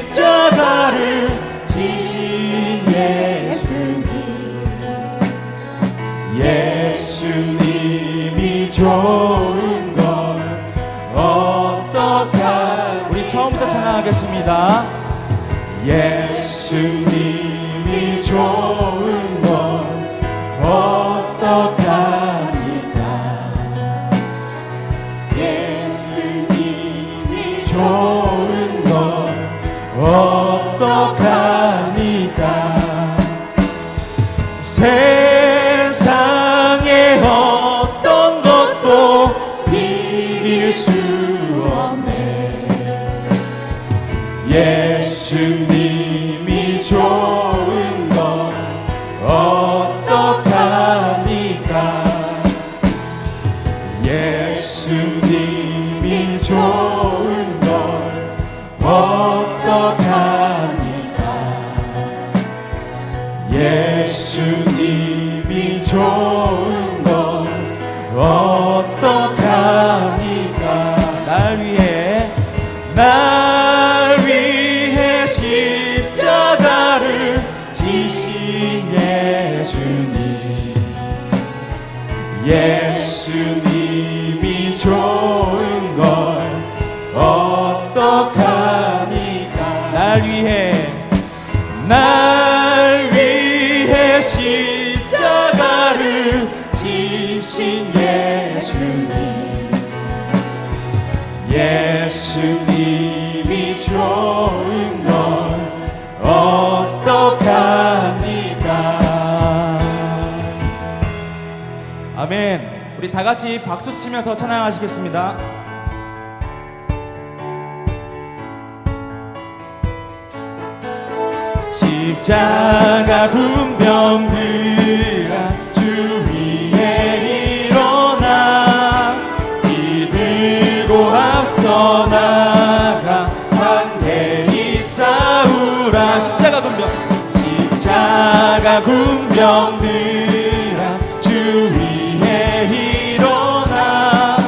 십자가를 지신 예수님, 예수님이 좋은 걸 어떡하. 우리 처음부터 찬양하겠습니다. 예수님이 좋은 걸 어떡합니까. 예수님이 좋은 걸 어떡합니까. 세상에 어떤 것도 비길 수 없네. 예수님이 좋은 걸 어떡합니까. 예수님이 좋은 걸 어떡합니까. 예수님이 좋은 걸 어떡합니까. 날 위해 십자가를 지신 예수님, 예수님이 좋은 걸 어떡합니까. 날 위해 십자가를 지신 예수님, 예수님이 좋은 걸 어떡합니까. 아멘. 우리 다 같이 박수 치면서 찬양하시겠습니다. 십자가 군병들아 주 위에 일어나, 이들고 앞서 나가 담대히 싸우라. 십자가 군병들아 주 위에 일어나,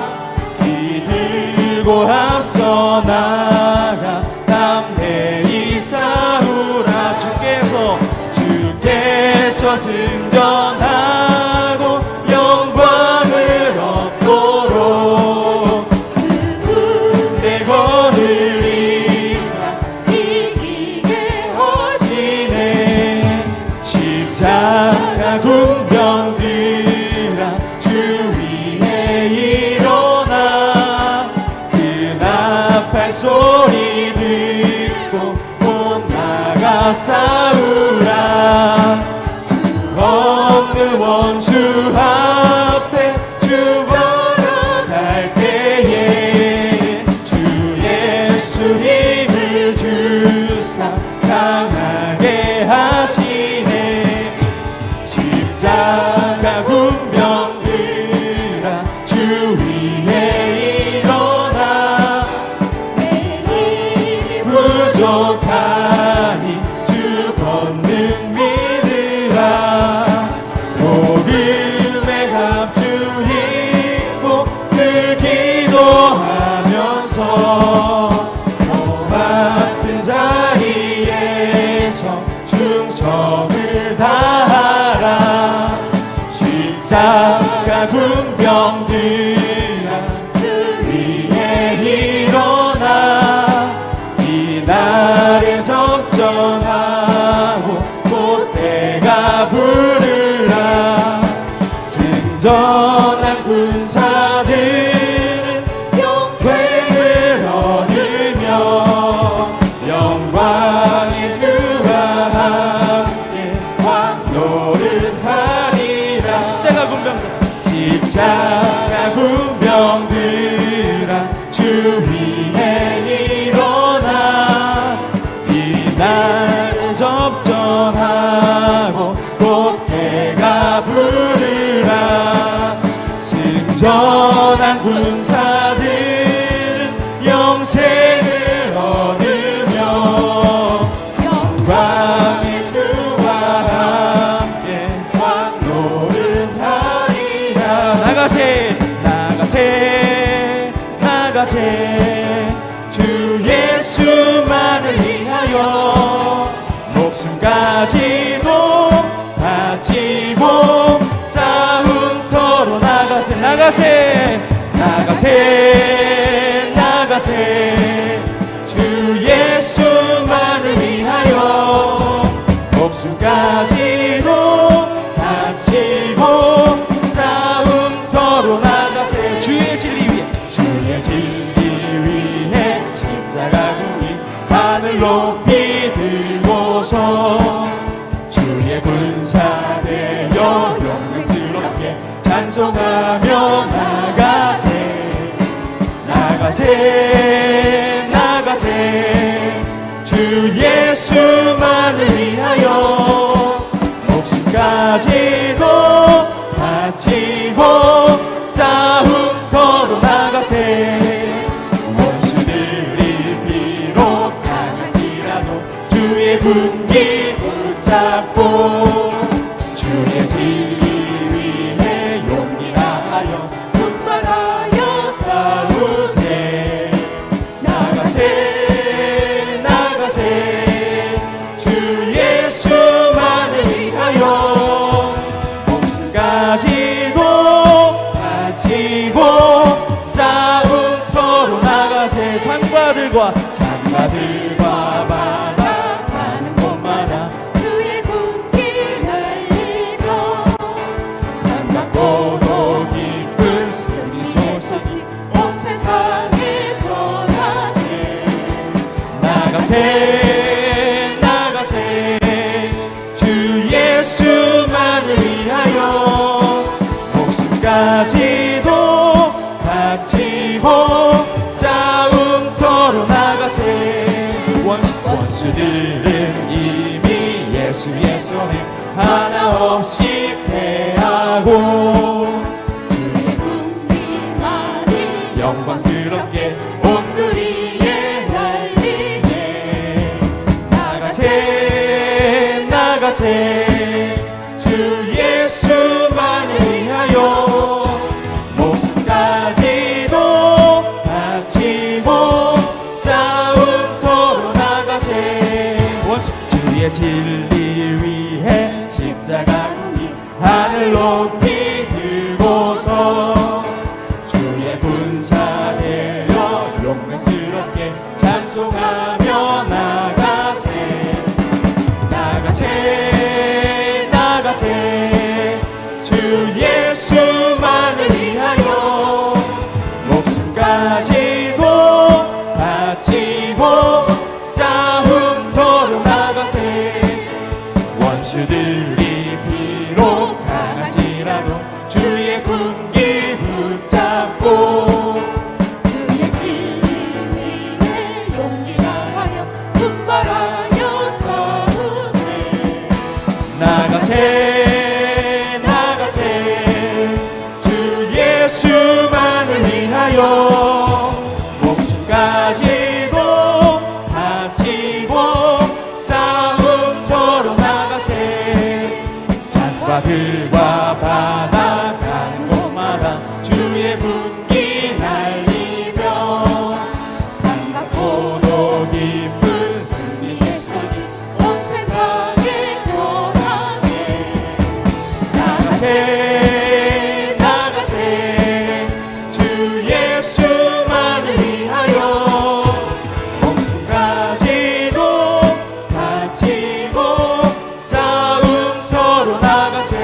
이들고 앞서 나가 담대히 싸우라. 주께서 승전하고 영광을 얻도록 내 거느리사 이기게 하시네. 십자가 군병들아 주 위에 일어나, 그 나팔 소리 듣고 못 나가 싸우라. 없는 원수 앞에 주 바라갈 때에 주 예수 힘을 주사 강하게 하시네. 십자가 군병들아 주 위에 일어나, 내 힘이 부족하니 주 권능 믿으라. 복음의 갑주 입고 늘 기도하면서 또 같은 자리에서 충성을 다하라. 십자가 군병들아 주 위에 일어나, 이 날에 적정하고 꽃대가 부르라. 승전한 군사들은 영생을 얻으며 영광의 주와 함께 왕노릇하리라. 십자가 목숨까지도 바치고 싸움터로 나가세 나가세 나가세 나가세 주 예수만을 위하여 목숨까지도 바치고 싸움터로 나가세 주의 진리 위에 십자가 구이 하늘 높이 들고서 주의 군사 되어 영광스럽게 찬송하며 나가세 나가세 나가세 주 예수만을 위하여 목숨까지도 바치고 싸움터로 나가세 원수들이 비록 강할지라도 주의 군기 붙잡고 주의 진리 위해 용기 다하여 분발하여 싸우세 나가세 나가세 주 예수만을 위하여 목숨까지도 바치고 싸움터로 나가세 산과들과 바다 가는 곳마다 주의 군기 날리며 반갑고도 기쁜 승리 소식 온 세상에 전하세 나가세 나가세 주 예수만을 위하여 목숨까지도 바치고 싸움터로 나가세 원수들은 이미 예수의 손에 하나 없이 패하고 주의 군기만이 영광스럽게 온누리에 날리세 나가세 나가세 주 예수만을 위하여 목숨까지도 바치고 싸움터로 나가세 주의 진리 위해 십자가 구이 하늘 높이 들고서 주의 군사 되어 용맹스럽게 찬송하며 나가세 나가세 나가세 주 예수만을 위하여 목숨까지도 바치고 싸움터로 나가세 원수들이 비록 강할지라도 주의 군기 붙잡고 주의 진리 위해 용기 다하여 분발하여 싸우세 나가세 나가세 주 예수만을 위하여 목숨까지도 바치고 싸움터로 나가세 산과들과 바다 가는 곳마다 주의 군기 날리며 반갑고도 기쁜 승리의 소식 온 세상에 전하세 나가세 나가세 주 예수만을 위하여 목숨까지도 바치고 싸움터로 나가세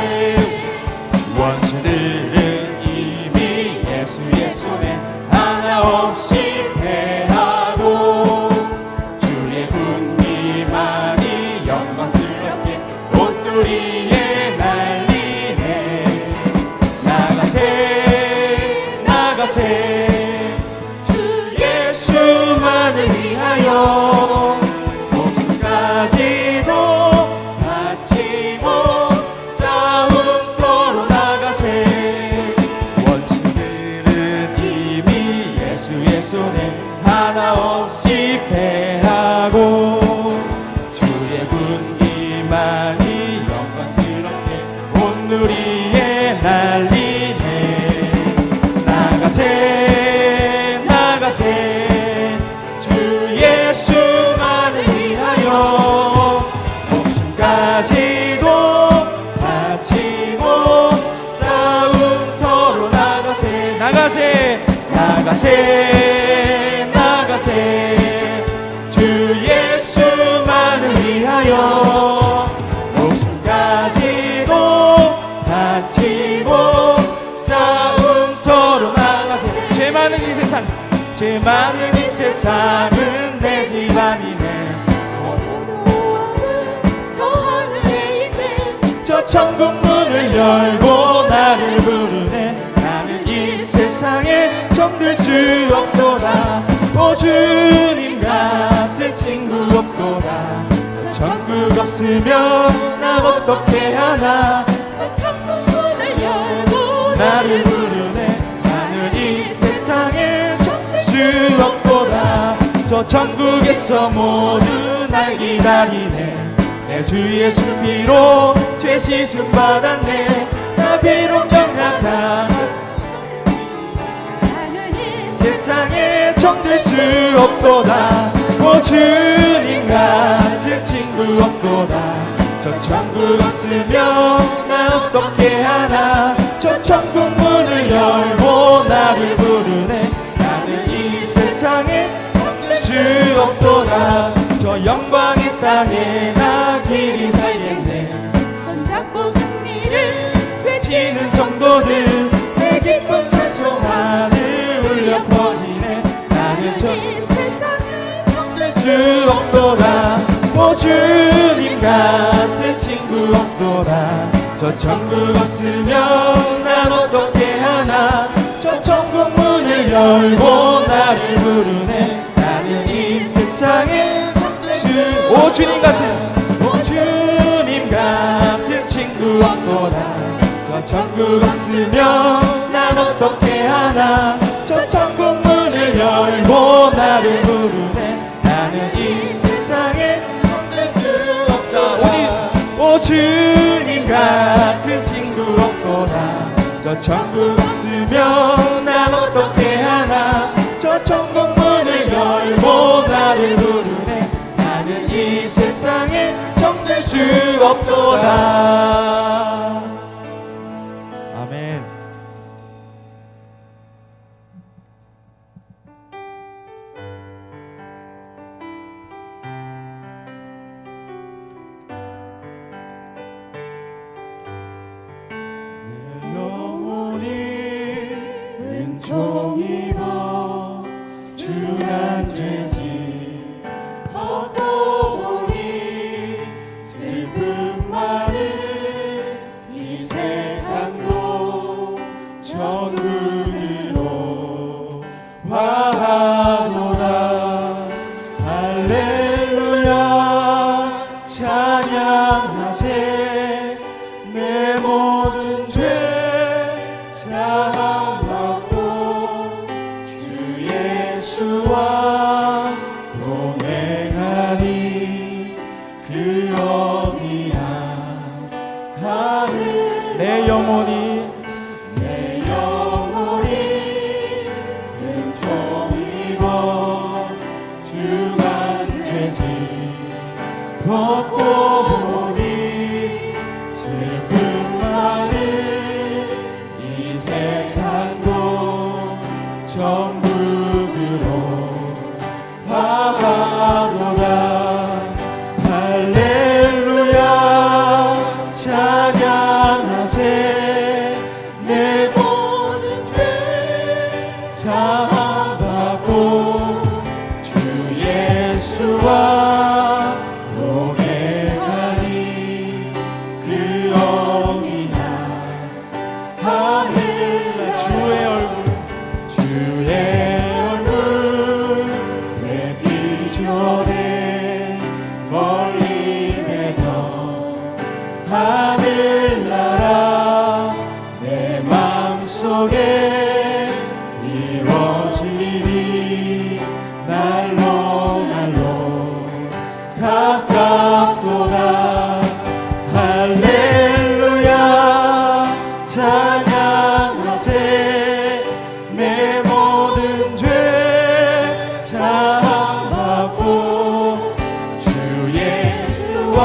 나가세 나가세 주 예수만을 위하여 목숨 가지고 바치고 싸움터로 나가세. 죄 많은 이 세상, 죄 많은 이 세상은 내 집안이네. 저 하늘에 있네. 저 천국 문을 열고 나를 부르네. 나는 이 세상에 정들 수 없도다. 오 주님 같은 친구 없도다. 저 천국 없으면 난 어떻게 하나. 저 천국 문을 열고 나를 부르네. 나는 이 세상에 정들 수 없도다. 저 천국에서 모두 날 기다리네. 내 주 예수 피로 죄 씻음 받았네. 나 비록 연약한 세상에 정들 수 없도다. 오 주님 같은 친구 없도다. 저 천국 없으면 나 어떻게 하나. 저 천국 문을 열고 나를 부르네. 나는 이 세상에 정들 수 없도다. 저 영광의 땅에 나 길이 살겠네. 손잡고 승리를 외치는 성도들 내 기쁨 찬송하늘 울려 퍼지네. 나는 저 이 세상을 정들 수 없도다. 오 주님 같은 친구 없도다. 저 천국 없으면 난 어떻게 하나. 저 천국 문을 열고 나를 부르네. 나는 이 세상에 오 주님 같은 친구 없도다. 저 천국 없으면 난 어떻게 하나. 저 천국 문을 열고 나를 부르네. 나는 이 세상에 정들 수 없도다. 오 주님 같은 친구 없도다. 저 천국 없으면 난 어떻게 하나. 저 천국 문을 열고 나를 부르네. 나는 이 세상에 정들 수 없도다. 아멘. 내 영혼이 은총 입어 주란 죄지 벗고 보니 슬픔 많은 이 세상도 천국으로 화하도다. 할렐루야 찬양하세. 내 모든 죄 사함받고 주 예수와 동행하니 그 어디나 하늘. 내 영혼이 은총 입어 주가 죄지 벗고 보니 슬픔 많은 이 세상도 천국으로 화가로다. 할렐루야 찬양하세. 내 모든 죄 사함받고 주 예수와 동행하니 그 어디나 하늘. 주의 얼굴 내 비전에 멀리 매여 하늘나라 내 맘속에 이루어지니 날로 가깝도다. 할렐루야 찬양하세. 내 모든 죄 사함받고 주 예수와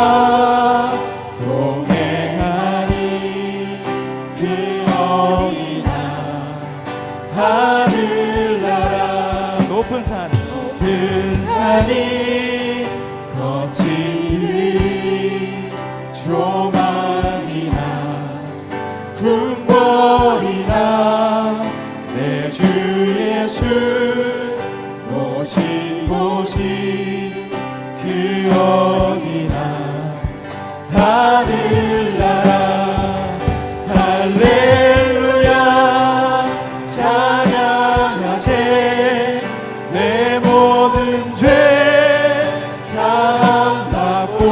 동행 산이 거친 길 조망이나 궁궐이나 내 주 예수 오신 곳이 그 어디나 하늘나라 할렐루야 찬양하세 내 모든 죄 사함받고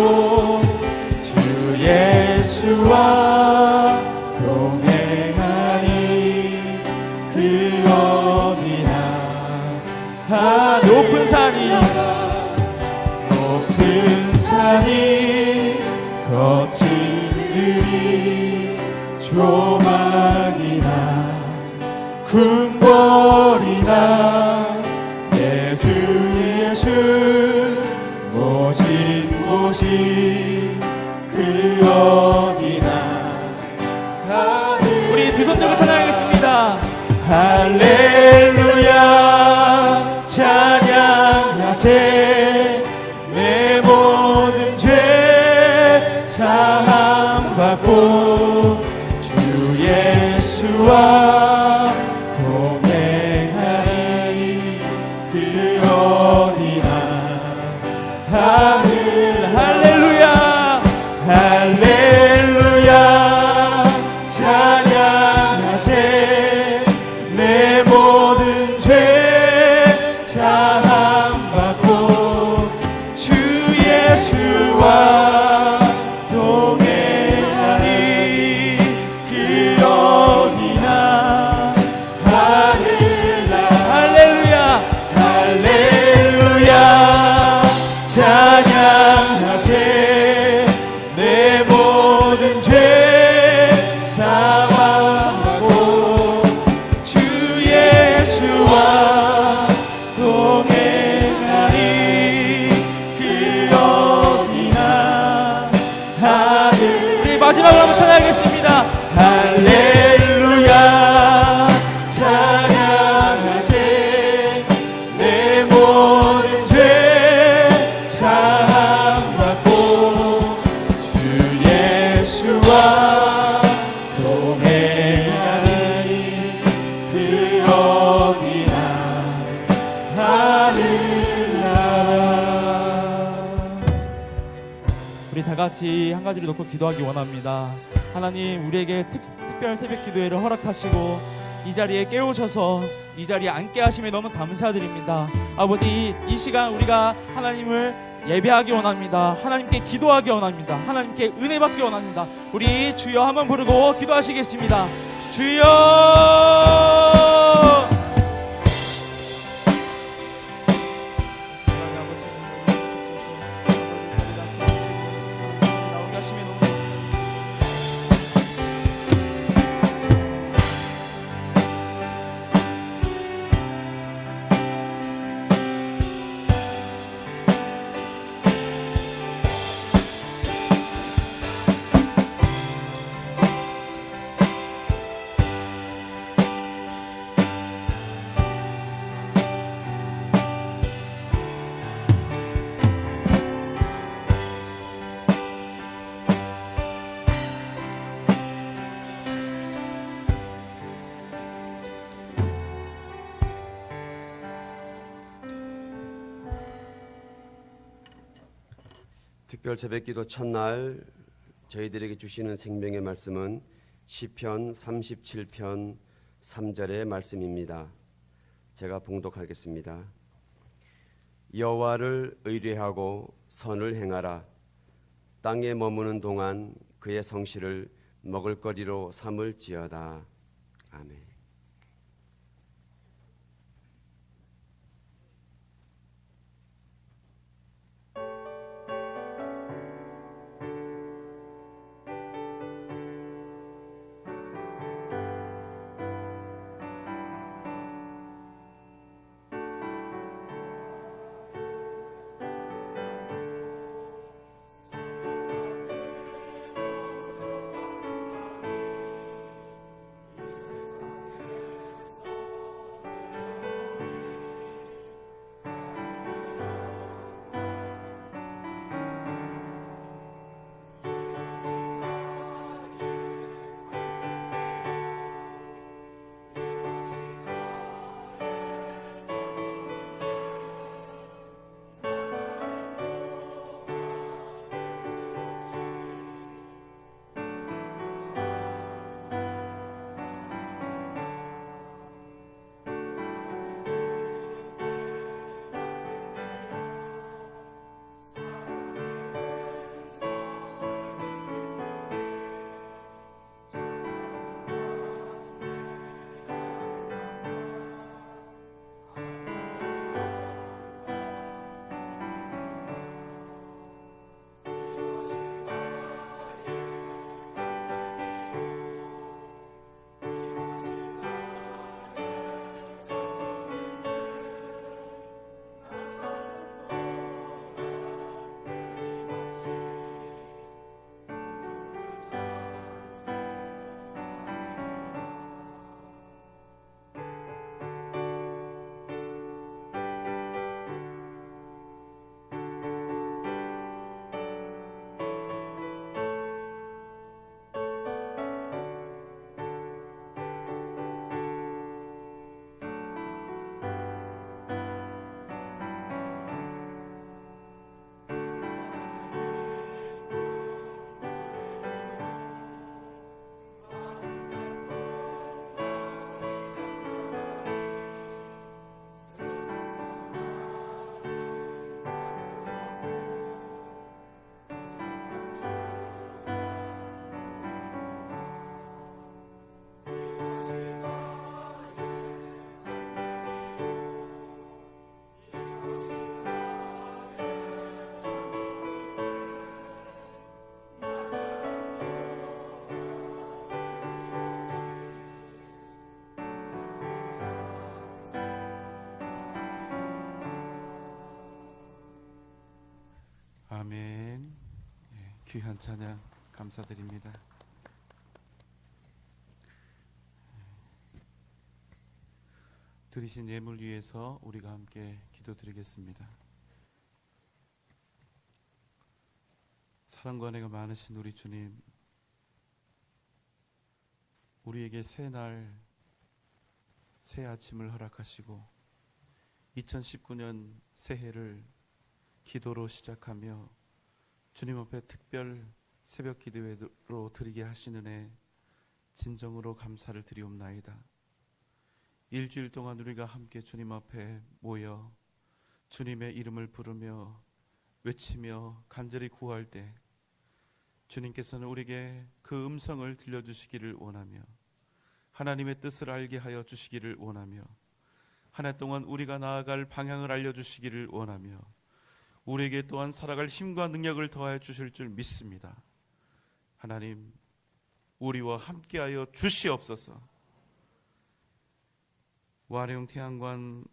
주 예수와 동행하니 그 어디나 높은 산이 거친 길이 조망이나 궁궐이나 내 주 예수 모신 곳이 그 어디나 우리 두 손 들고 찬양하겠습니다. 할렐루야 찬양하세 내 모든 죄 사함받고 주 예수와 동행하니 그 어디나 할렐루야 할렐루야 찬양하세 내 모든 죄 사함받고 주 예수와 동행하니 그 어디나 할렐루야 할렐루야 찬양하세 내 모든 죄 사함받고 주 예수와 동행하니 그 어디나 우리 마지막으로 한번 찬양하겠습니다. 할렐루야 찬양하세 내 모든 죄 사함받고 주 예수와 동행하니 그 어디나 하늘나라. 우리 다 같이 한 가지를 놓고 기도하기 원합니다. 하나님, 우리에게 특별 새벽 기도회를 허락하시고 이 자리에 깨우셔서 이 자리에 앉게 하심에 너무 감사드립니다. 아버지, 이 시간 우리가 하나님을 예배하기 원합니다. 하나님께 기도하기 원합니다. 하나님께 은혜 받기 원합니다. 우리 주여 한번 부르고 기도하시겠습니다. 주여! 특별 새벽기도 첫날 저희들에게 주시는 생명의 말씀은 시편 37편 3절의 말씀입니다. 제가 봉독하겠습니다. 여호와를 의뢰하고 선을 행하라. 땅에 머무는 동안 그의 성실을 먹을거리로 삼을지어다. 아멘. 아멘. 예, 귀한 찬양 감사드립니다. 드리신 예물 위해서 우리가 함께 기도드리겠습니다. 사랑과 은혜가 많으신 우리 주님, 우리에게 새 날, 새 아침을 허락하시고 2019년 새해를 기도로 시작하며 주님 앞에 특별 새벽 기도회로 드리게 하시는 은혜 진정으로 감사를 드리옵나이다. 일주일 동안 우리가 함께 주님 앞에 모여 주님의 이름을 부르며 외치며 간절히 구할 때 주님께서는 우리에게 그 음성을 들려주시기를 원하며 하나님의 뜻을 알게 하여 주시기를 원하며 한 해 동안 우리가 나아갈 방향을 알려주시기를 원하며 우리에게 또한 살아갈 힘과 능력을 더하여 주실 줄 믿습니다. 하나님, 우리와 함께하여 주시옵소서. 와룡 태양광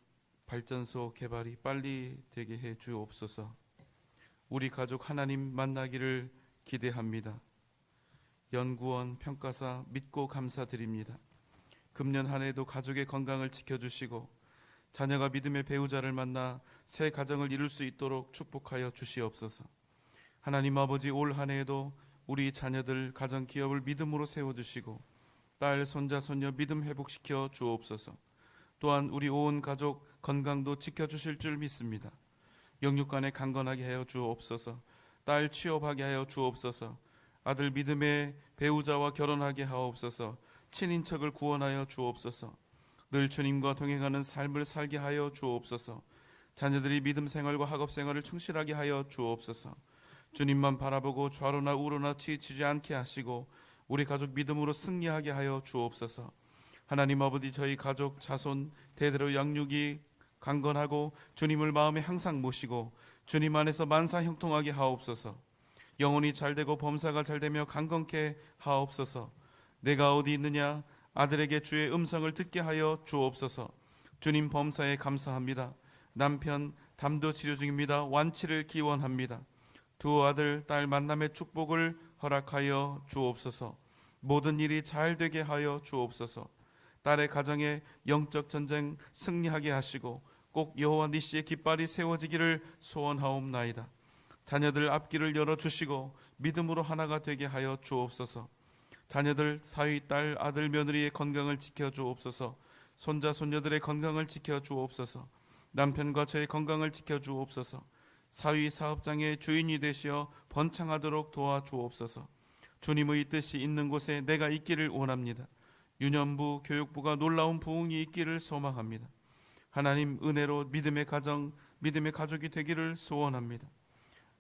발전소 개발이 빨리 되게 해 주옵소서. 우리 가족 하나님 만나기를 기대합니다. 연구원 평가사 믿고 감사드립니다. 금년 한 해도 가족의 건강을 지켜주시고 자녀가 믿음의 배우자를 만나 새 가정을 이룰 수 있도록 축복하여 주시옵소서. 하나님 아버지, 올 한 해에도 우리 자녀들 가정 기업을 믿음으로 세워주시고 딸 손자 손녀 믿음 회복시켜 주옵소서. 또한 우리 온 가족 건강도 지켜주실 줄 믿습니다. 영육간에 강건하게 하여 주옵소서. 딸 취업하게 하여 주옵소서. 아들 믿음의 배우자와 결혼하게 하옵소서. 친인척을 구원하여 주옵소서. 늘 주님과 동행하는 삶을 살게 하여 주옵소서. 자녀들이 믿음 생활과 학업 생활을 충실하게 하여 주옵소서. 주님만 바라보고 좌로나 우로나 치이치지 않게 하시고 우리 가족 믿음으로 승리하게 하여 주옵소서. 하나님 아버지, 저희 가족 자손 대대로 양육이 강건하고 주님을 마음에 항상 모시고 주님 안에서 만사 형통하게 하옵소서. 영혼이 잘되고 범사가 잘되며 강건케 하옵소서. 내가 어디 있느냐? 아들에게 주의 음성을 듣게 하여 주옵소서. 주님 범사에 감사합니다. 남편 담도 치료 중입니다. 완치를 기원합니다. 두 아들 딸 만남의 축복을 허락하여 주옵소서. 모든 일이 잘 되게 하여 주옵소서. 딸의 가정에 영적 전쟁 승리하게 하시고 꼭 여호와 니시의 깃발이 세워지기를 소원하옵나이다. 자녀들 앞길을 열어주시고 믿음으로 하나가 되게 하여 주옵소서. 자녀들 사위 딸 아들 며느리의 건강을 지켜주옵소서. 손자 손녀들의 건강을 지켜주옵소서. 남편과 저의 건강을 지켜주옵소서. 사위 사업장의 주인이 되시어 번창하도록 도와주옵소서. 주님의 뜻이 있는 곳에 내가 있기를 원합니다. 유년부 교육부가 놀라운 부흥이 있기를 소망합니다. 하나님 은혜로 믿음의 가정 믿음의 가족이 되기를 소원합니다.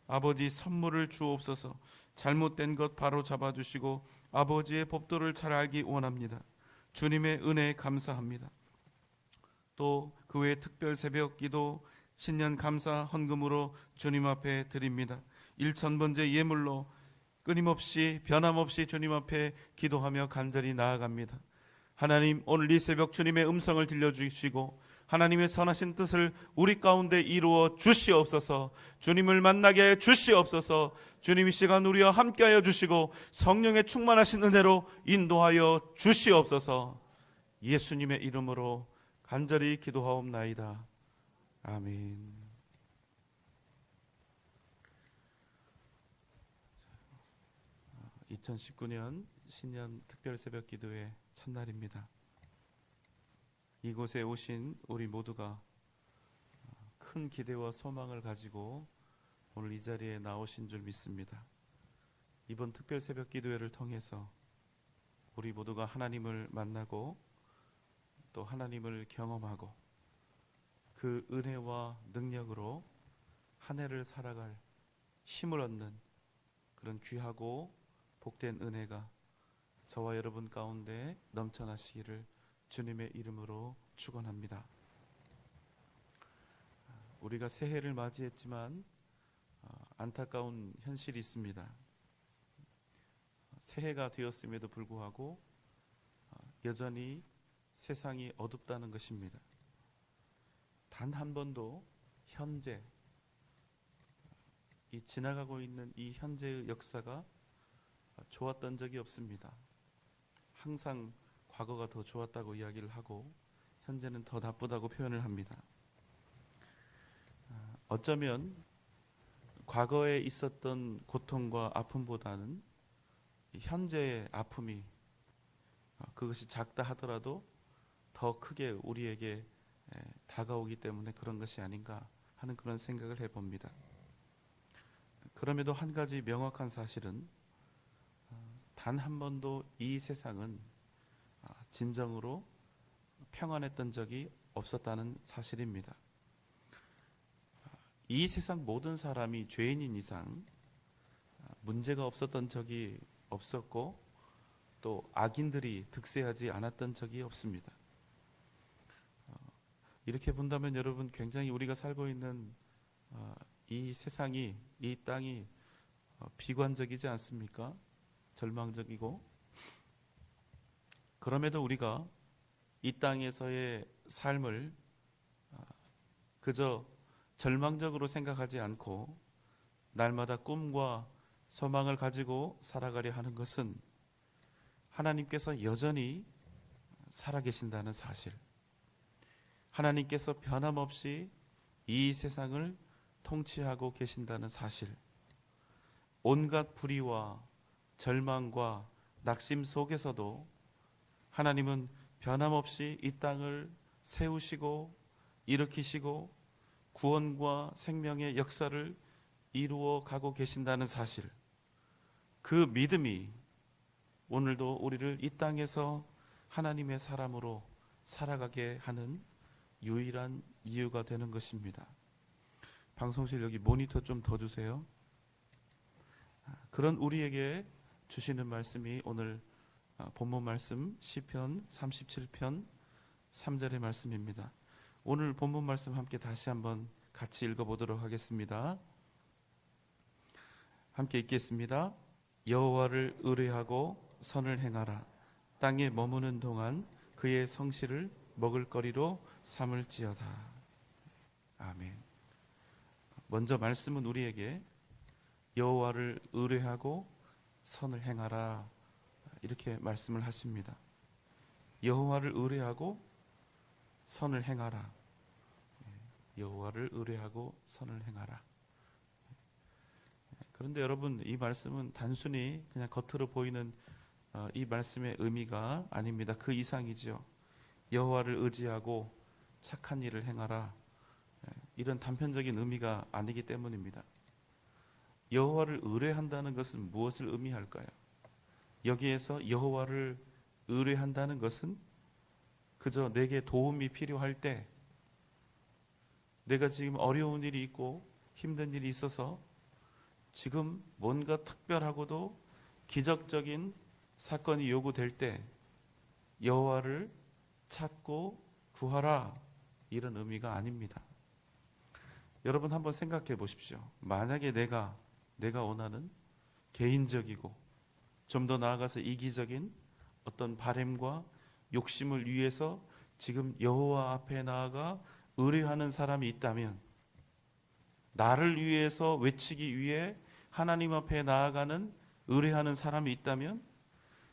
아버지, 선물을 주옵소서. 잘못된 것 바로 잡아주시고 아버지의 법도를 잘 알기 원합니다. 주님의 은혜에 감사합니다. 또 그 외 특별 새벽 기도 신년 감사 헌금으로 주님 앞에 드립니다. 1,000번째 예물로 끊임없이 변함없이 주님 앞에 기도하며 간절히 나아갑니다. 하나님, 오늘 이 새벽 주님의 음성을 들려주시고 하나님의 선하신 뜻을 우리 가운데 이루어 주시옵소서. 주님을 만나게 해 주시옵소서. 주님 이 시간 우리와 함께하여 주시고 성령의 충만하신 은혜로 인도하여 주시옵소서. 예수님의 이름으로 간절히 기도하옵나이다. 아멘. 2019년 신년 특별 새벽 기도회 첫날입니다. 이곳에 오신 우리 모두가 큰 기대와 소망을 가지고 오늘 이 자리에 나오신 줄 믿습니다. 이번 특별 새벽 기도회를 통해서 우리 모두가 하나님을 만나고 또 하나님을 경험하고 그 은혜와 능력으로 한 해를 살아갈 힘을 얻는 그런 귀하고 복된 은혜가 저와 여러분 가운데 넘쳐나시기를 주님의 이름으로 축원합니다. 우리가 새해를 맞이했지만 안타까운 현실이 있습니다. 새해가 되었음에도 불구하고 여전히 세상이 어둡다는 것입니다. 단 한 번도 현재 이 지나가고 있는 이 현재의 역사가 좋았던 적이 없습니다. 항상 과거가 더 좋았다고 이야기를 하고 현재는 더 나쁘다고 표현을 합니다. 어쩌면 과거에 있었던 고통과 아픔보다는 현재의 아픔이 그것이 작다 하더라도 더 크게 우리에게 다가오기 때문에 그런 것이 아닌가 하는 그런 생각을 해봅니다. 그럼에도 한 가지 명확한 사실은 단 한 번도 이 세상은 진정으로 평안했던 적이 없었다는 사실입니다. 이 세상 모든 사람이 죄인인 이상 문제가 없었던 적이 없었고 또 악인들이 득세하지 않았던 적이 없습니다. 이렇게 본다면 여러분 굉장히 우리가 살고 있는 이 세상이 이 땅이 비관적이지 않습니까? 절망적이고 그럼에도 우리가 이 땅에서의 삶을 그저 절망적으로 생각하지 않고 날마다 꿈과 소망을 가지고 살아가려 하는 것은 하나님께서 여전히 살아계신다는 사실, 하나님께서 변함없이 이 세상을 통치하고 계신다는 사실, 온갖 불의와 절망과 낙심 속에서도 하나님은 변함없이 이 땅을 세우시고 일으키시고 구원과 생명의 역사를 이루어 가고 계신다는 사실, 그 믿음이 오늘도 우리를 이 땅에서 하나님의 사람으로 살아가게 하는 유일한 이유가 되는 것입니다. 방송실 여기 모니터 좀 더 주세요. 그런 우리에게 주시는 말씀이 오늘 본문 말씀 시편 37편 3절의 말씀입니다. 오늘 본문 말씀 함께 다시 한번 같이 읽어보도록 하겠습니다. 함께 읽겠습니다. 여호와를 의뢰하고 선을 행하라. 땅에 머무는 동안 그의 성실을 먹을거리로 삼을지어다. 아멘. 먼저 말씀은 우리에게 여호와를 의뢰하고 선을 행하라 이렇게 말씀을 하십니다. 여호와를 의뢰하고 선을 행하라. 여호와를 의뢰하고 선을 행하라. 그런데 여러분, 이 말씀은 단순히 그냥 겉으로 보이는 이 말씀의 의미가 아닙니다. 그 이상이죠. 여호와를 의지하고 착한 일을 행하라. 이런 단편적인 의미가 아니기 때문입니다. 여호와를 의뢰한다는 것은 무엇을 의미할까요? 여기에서 여호와를 의뢰한다는 것은 그저 내게 도움이 필요할 때, 내가 지금 어려운 일이 있고 힘든 일이 있어서 지금 뭔가 특별하고도 기적적인 사건이 요구될 때 여호와를 찾고 구하라, 이런 의미가 아닙니다. 여러분 한번 생각해 보십시오. 만약에 내가 원하는 개인적이고 좀 더 나아가서 이기적인 어떤 바램과 욕심을 위해서 지금 여호와 앞에 나아가 의뢰하는 사람이 있다면, 나를 위해서 외치기 위해 하나님 앞에 나아가는 의뢰하는 사람이 있다면,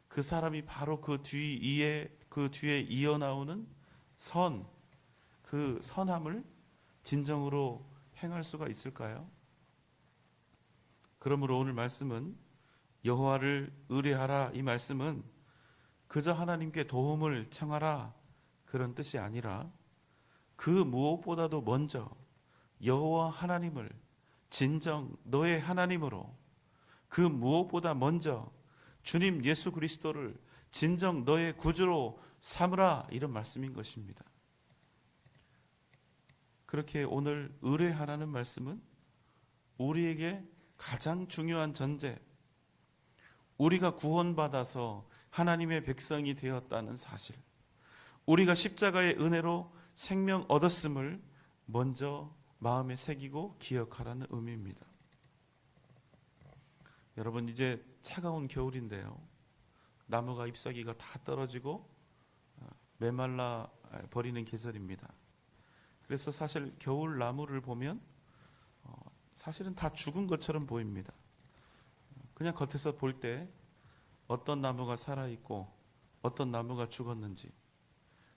그 사람이 바로 그 뒤에 이어 나오는 그 선함을 진정으로 행할 수가 있을까요? 그러므로 오늘 말씀은 여호와를 의뢰하라, 이 말씀은 그저 하나님께 도움을 청하라 그런 뜻이 아니라, 그 무엇보다도 먼저 여호와 하나님을 진정 너의 하나님으로, 그 무엇보다 먼저 주님 예수 그리스도를 진정 너의 구주로 삼으라, 이런 말씀인 것입니다. 그렇게 오늘 의뢰하라는 말씀은 우리에게 가장 중요한 전제, 우리가 구원받아서 하나님의 백성이 되었다는 사실, 우리가 십자가의 은혜로 생명 얻었음을 먼저 마음에 새기고 기억하라는 의미입니다. 여러분, 이제 차가운 겨울인데요, 나무가 잎사귀가 다 떨어지고 메말라 버리는 계절입니다. 그래서 사실 겨울 나무를 보면 사실은 다 죽은 것처럼 보입니다. 그냥 겉에서 볼 때 어떤 나무가 살아있고 어떤 나무가 죽었는지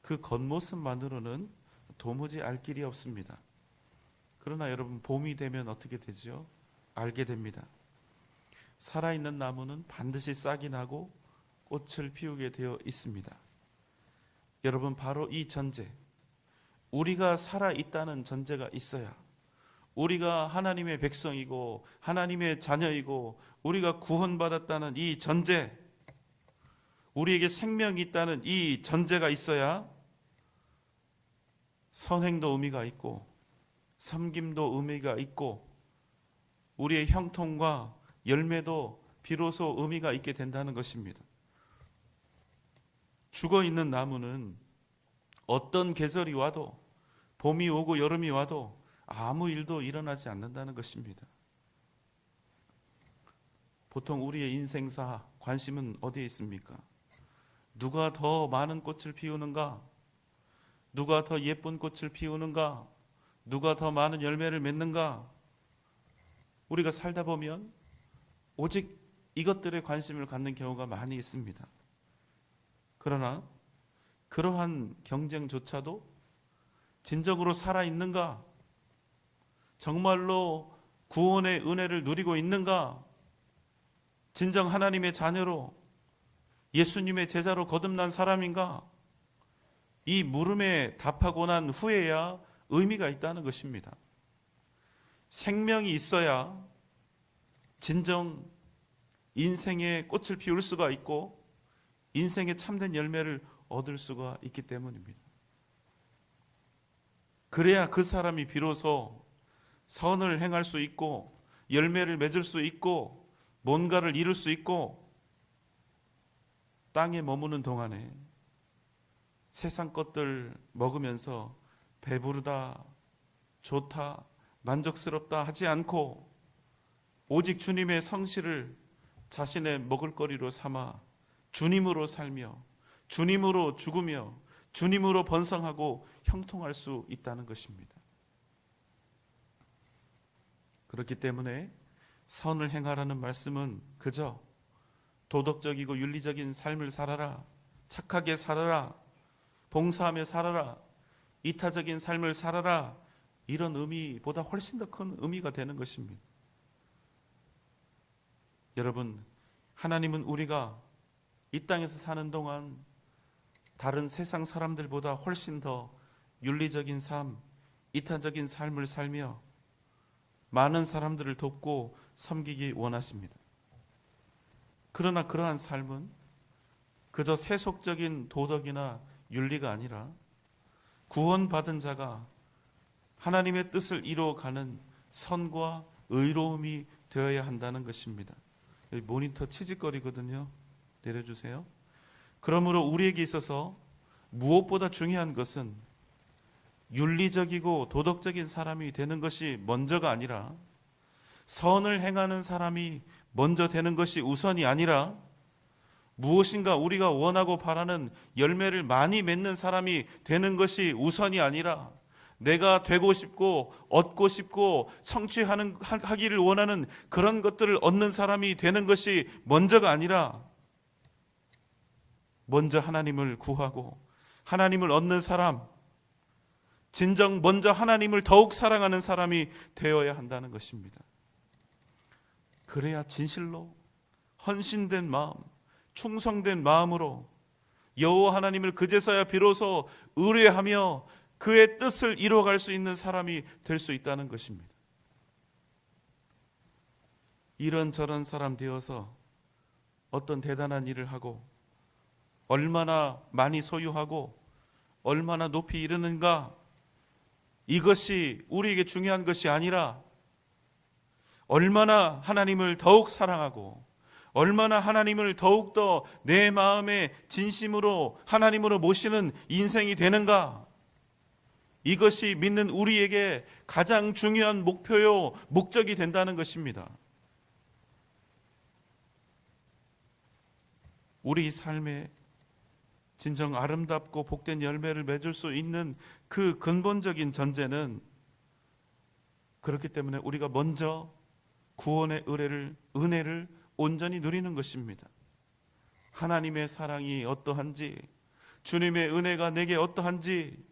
그 겉모습만으로는 도무지 알 길이 없습니다. 그러나 여러분, 봄이 되면 어떻게 되죠? 알게 됩니다. 살아있는 나무는 반드시 싹이 나고 꽃을 피우게 되어 있습니다. 여러분, 바로 이 전제, 우리가 살아있다는 전제가 있어야 우리가 하나님의 백성이고 하나님의 자녀이고 우리가 구원받았다는 이 전제, 우리에게 생명이 있다는 이 전제가 있어야 선행도 의미가 있고 섬김도 의미가 있고 우리의 형통과 열매도 비로소 의미가 있게 된다는 것입니다. 죽어있는 나무는 어떤 계절이 와도, 봄이 오고 여름이 와도 아무 일도 일어나지 않는다는 것입니다. 보통 우리의 인생사 관심은 어디에 있습니까? 누가 더 많은 꽃을 피우는가? 누가 더 예쁜 꽃을 피우는가? 누가 더 많은 열매를 맺는가? 우리가 살다 보면 오직 이것들에 관심을 갖는 경우가 많이 있습니다. 그러나 그러한 경쟁조차도 진정으로 살아있는가? 정말로 구원의 은혜를 누리고 있는가? 진정 하나님의 자녀로 예수님의 제자로 거듭난 사람인가? 이 물음에 답하고 난 후에야 의미가 있다는 것입니다. 생명이 있어야 진정 인생의 꽃을 피울 수가 있고 인생의 참된 열매를 얻을 수가 있기 때문입니다. 그래야 그 사람이 비로소 선을 행할 수 있고 열매를 맺을 수 있고 뭔가를 이룰 수 있고 땅에 머무는 동안에 세상 것들 먹으면서 배부르다, 좋다, 만족스럽다 하지 않고 오직 주님의 성실을 자신의 먹을거리로 삼아 주님으로 살며 주님으로 죽으며 주님으로 번성하고 형통할 수 있다는 것입니다. 그렇기 때문에 선을 행하라는 말씀은 그저 도덕적이고 윤리적인 삶을 살아라, 착하게 살아라, 봉사하며 살아라, 이타적인 삶을 살아라, 이런 의미보다 훨씬 더 큰 의미가 되는 것입니다. 여러분, 하나님은 우리가 이 땅에서 사는 동안 다른 세상 사람들보다 훨씬 더 윤리적인 삶, 이타적인 삶을 살며 많은 사람들을 돕고 섬기기 원하십니다. 그러나 그러한 삶은 그저 세속적인 도덕이나 윤리가 아니라 구원받은 자가 하나님의 뜻을 이루어가는 선과 의로움이 되어야 한다는 것입니다. 여기 모니터 치직거리거든요. 내려주세요. 그러므로 우리에게 있어서 무엇보다 중요한 것은 윤리적이고 도덕적인 사람이 되는 것이 먼저가 아니라 선을 행하는 사람이 먼저 되는 것이 우선이 아니라 무엇인가 우리가 원하고 바라는 열매를 많이 맺는 사람이 되는 것이 우선이 아니라 내가 되고 싶고 얻고 싶고 성취하기를 원하는 그런 것들을 얻는 사람이 되는 것이 먼저가 아니라 먼저 하나님을 구하고 하나님을 얻는 사람, 진정 먼저 하나님을 더욱 사랑하는 사람이 되어야 한다는 것입니다. 그래야 진실로 헌신된 마음, 충성된 마음으로 여호와 하나님을 그제서야 비로소 의뢰하며 그의 뜻을 이루어갈 수 있는 사람이 될 수 있다는 것입니다. 이런저런 사람 되어서 어떤 대단한 일을 하고 얼마나 많이 소유하고 얼마나 높이 이르는가, 이것이 우리에게 중요한 것이 아니라 얼마나 하나님을 더욱 사랑하고 얼마나 하나님을 더욱더 내 마음에 진심으로 하나님으로 모시는 인생이 되는가, 이것이 믿는 우리에게 가장 중요한 목표요 목적이 된다는 것입니다. 우리 삶에 진정 아름답고 복된 열매를 맺을 수 있는 그 근본적인 전제는 그렇기 때문에 우리가 먼저 구원의 은혜를 온전히 누리는 것입니다. 하나님의 사랑이 어떠한지, 주님의 은혜가 내게 어떠한지,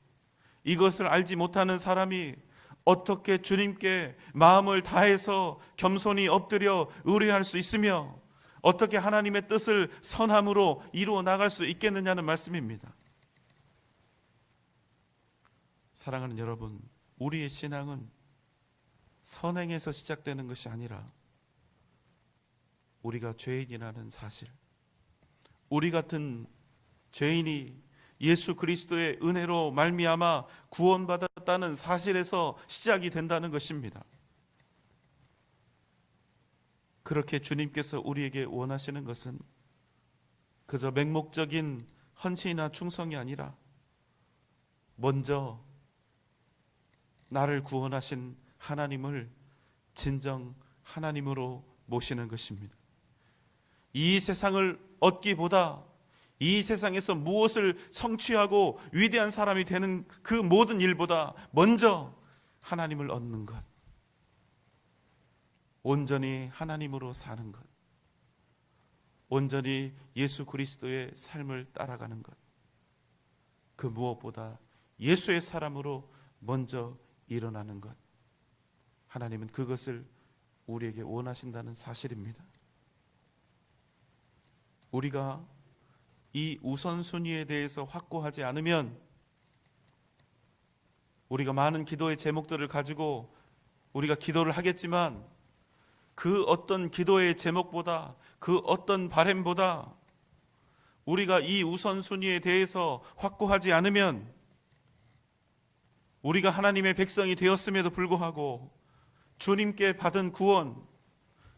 이것을 알지 못하는 사람이 어떻게 주님께 마음을 다해서 겸손히 엎드려 의뢰할 수 있으며 어떻게 하나님의 뜻을 선함으로 이루어 나갈 수 있겠느냐는 말씀입니다. 사랑하는 여러분, 우리의 신앙은 선행에서 시작되는 것이 아니라 우리가 죄인이라는 사실, 우리 같은 죄인이 예수 그리스도의 은혜로 말미암아 구원받았다는 사실에서 시작이 된다는 것입니다. 그렇게 주님께서 우리에게 원하시는 것은 그저 맹목적인 헌신이나 충성이 아니라 먼저 나를 구원하신 하나님을 진정 하나님으로 모시는 것입니다. 이 세상을 얻기보다 이 세상에서 무엇을 성취하고 위대한 사람이 되는 그 모든 일보다 먼저 하나님을 얻는 것, 온전히 하나님으로 사는 것, 온전히 예수 그리스도의 삶을 따라가는 것, 그 무엇보다 예수의 사람으로 먼저 일어나는 것, 하나님은 그것을 우리에게 원하신다는 사실입니다. 우리가 이 우선순위에 대해서 확고하지 않으면 우리가 많은 기도의 제목들을 가지고 우리가 기도를 하겠지만 그 어떤 기도의 제목보다, 그 어떤 바램보다 우리가 이 우선순위에 대해서 확고하지 않으면 우리가 하나님의 백성이 되었음에도 불구하고 주님께 받은 구원,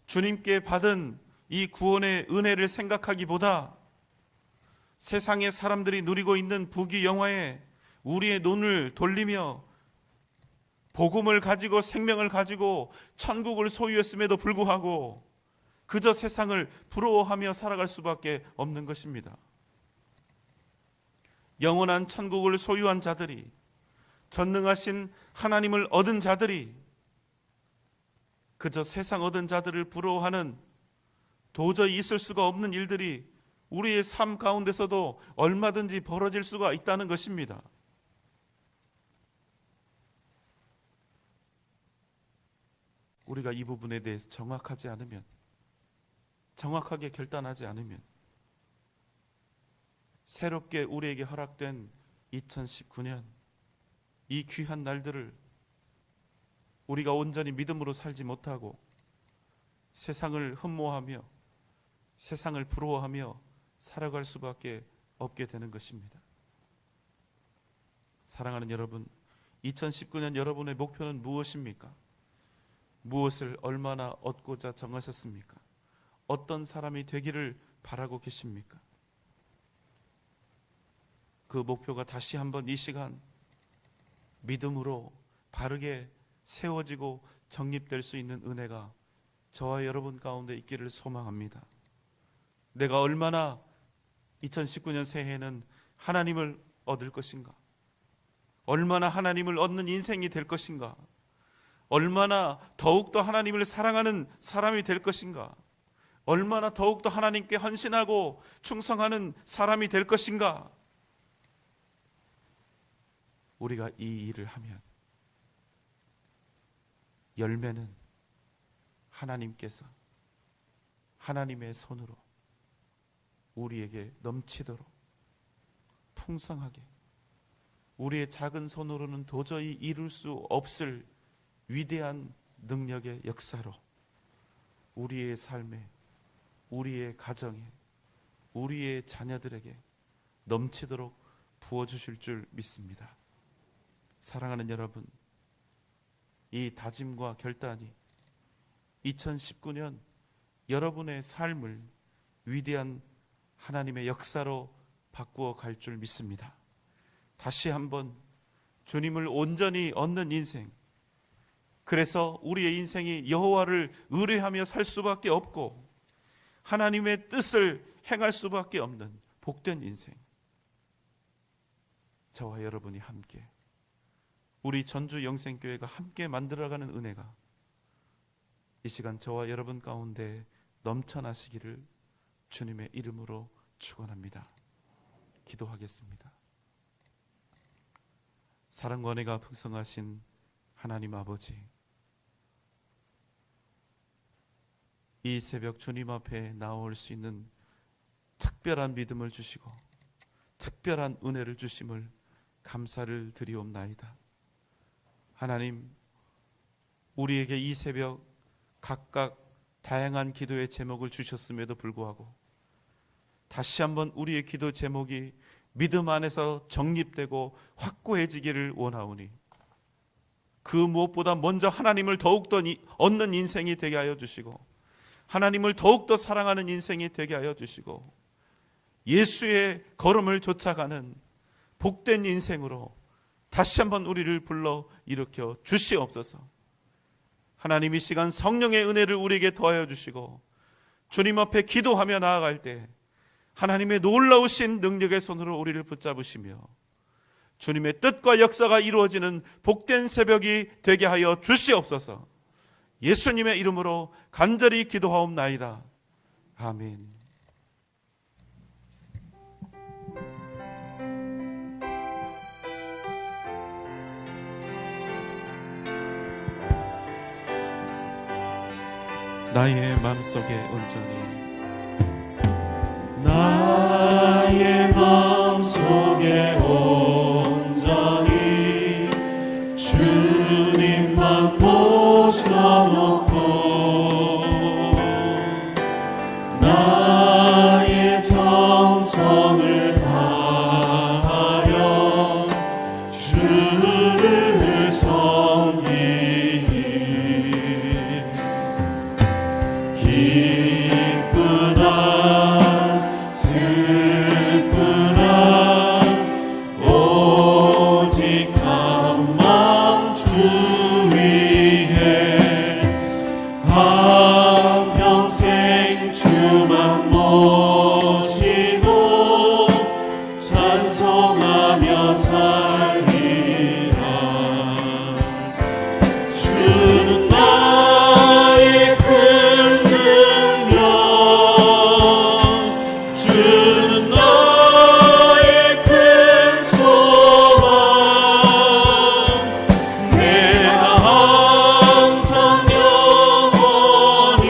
주님께 받은 이 구원의 은혜를 생각하기보다 세상의 사람들이 누리고 있는 부귀영화에 우리의 눈을 돌리며 복음을 가지고 생명을 가지고 천국을 소유했음에도 불구하고 그저 세상을 부러워하며 살아갈 수밖에 없는 것입니다. 영원한 천국을 소유한 자들이, 전능하신 하나님을 얻은 자들이 그저 세상 얻은 자들을 부러워하는 도저히 있을 수가 없는 일들이 우리의 삶 가운데서도 얼마든지 벌어질 수가 있다는 것입니다. 우리가 이 부분에 대해서 정확하지 않으면, 정확하게 결단하지 않으면 새롭게 우리에게 허락된 2019년 이 귀한 날들을 우리가 온전히 믿음으로 살지 못하고 세상을 흠모하며 세상을 부러워하며 살아갈 수밖에 없게 되는 것입니다. 사랑하는 여러분, 2019년 여러분의 목표는 무엇입니까? 무엇을 얼마나 얻고자 정하셨습니까? 어떤 사람이 되기를 바라고 계십니까? 그 목표가 다시 한번 이 시간 믿음으로 바르게 세워지고 정립될 수 있는 은혜가 저와 여러분 가운데 있기를 소망합니다. 내가 얼마나 2019년 새해에는 하나님을 얻을 것인가? 얼마나 하나님을 얻는 인생이 될 것인가? 얼마나 더욱더 하나님을 사랑하는 사람이 될 것인가? 얼마나 더욱더 하나님께 헌신하고 충성하는 사람이 될 것인가? 우리가 이 일을 하면 열매는 하나님께서 하나님의 손으로 우리에게 넘치도록 풍성하게, 우리의 작은 손으로는 도저히 이룰 수 없을 위대한 능력의 역사로 우리의 삶에, 우리의 가정에, 우리의 자녀들에게 넘치도록 부어주실 줄 믿습니다. 사랑하는 여러분, 이 다짐과 결단이 2019년 여러분의 삶을 위대한 하나님의 역사로 바꾸어 갈 줄 믿습니다. 다시 한번 주님을 온전히 얻는 인생, 그래서 우리의 인생이 여호와를 의뢰하며 살 수밖에 없고 하나님의 뜻을 행할 수밖에 없는 복된 인생, 저와 여러분이 함께 우리 전주 영생교회가 함께 만들어가는 은혜가 이 시간 저와 여러분 가운데 넘쳐나시기를 주님의 이름으로 축원합니다. 기도하겠습니다. 사랑과 은혜가 풍성하신 하나님 아버지, 이 새벽 주님 앞에 나올 수 있는 특별한 믿음을 주시고 특별한 은혜를 주심을 감사를 드리옵나이다. 하나님, 우리에게 이 새벽 각각 다양한 기도의 제목을 주셨음에도 불구하고 다시 한번 우리의 기도 제목이 믿음 안에서 정립되고 확고해지기를 원하오니 그 무엇보다 먼저 하나님을 더욱더 얻는 인생이 되게 하여 주시고 하나님을 더욱더 사랑하는 인생이 되게 하여 주시고 예수의 걸음을 쫓아가는 복된 인생으로 다시 한번 우리를 불러 일으켜 주시옵소서. 하나님, 이 시간 성령의 은혜를 우리에게 더하여 주시고 주님 앞에 기도하며 나아갈 때 하나님의 놀라우신 능력의 손으로 우리를 붙잡으시며 주님의 뜻과 역사가 이루어지는 복된 새벽이 되게 하여 주시옵소서. 예수님의 이름으로 간절히 기도하옵나이다. 아멘. 나의 마음속에 온전히 나의 마음속에 온전히 주님만 모셔놓고 나의 정성을 다하여 주를 섬기니 기쁘나 슬프나 오직 한마음 주 위에 한평생 주만 모시고 찬송하며 살리라. 주는 나의 큰 능력, 주는 나의 큰 소망, 내가 항상 영원히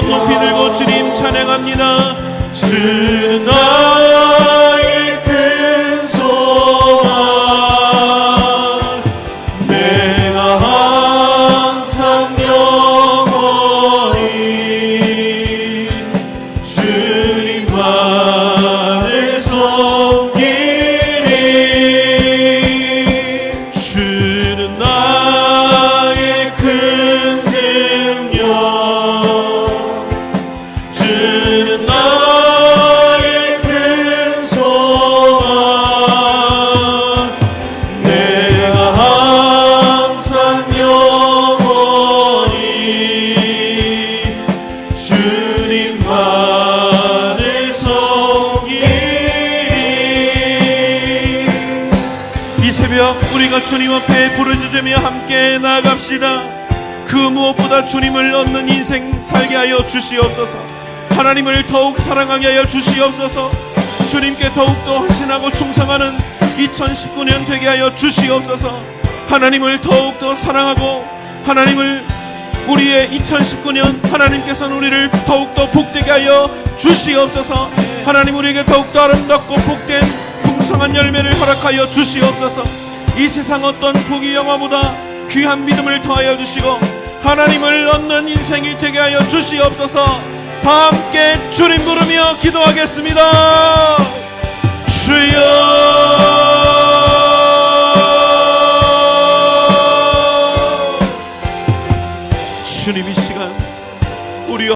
손 높이 들고 주님 찬양합니다. 주는 나의 큰 소망, 내가 항상 영원히 주님만을 섬기리. 주는 나의 큰 능력, 주는 나의 큰 소망, 내가 항상 영원히 주님만을 섬기리. 이 새벽 우리가 주님 앞에 부르짖으며 함께 나아갑시다. 그 무엇보다 주님을 얻는 인생 살게 하여 주시옵소서. 하나님을 더욱 사랑하게 하여 주시옵소서. 주님께 더욱더 헌신하고 충성하는 2019년 되게 하여 주시옵소서. 하나님을 더욱더 사랑하고 하나님을 우리의 2019년 하나님께서는 우리를 더욱더 복되게 하여 주시옵소서. 하나님 우리에게 더욱더 아름답고 복된 풍성한 열매를 허락하여 주시옵소서. 이 세상 어떤 부귀 영화보다 귀한 믿음을 더하여 주시고 하나님을 얻는 인생이 되게 하여 주시옵소서. 다 함께 주님 부르며 기도하겠습니다. 주여, 주님이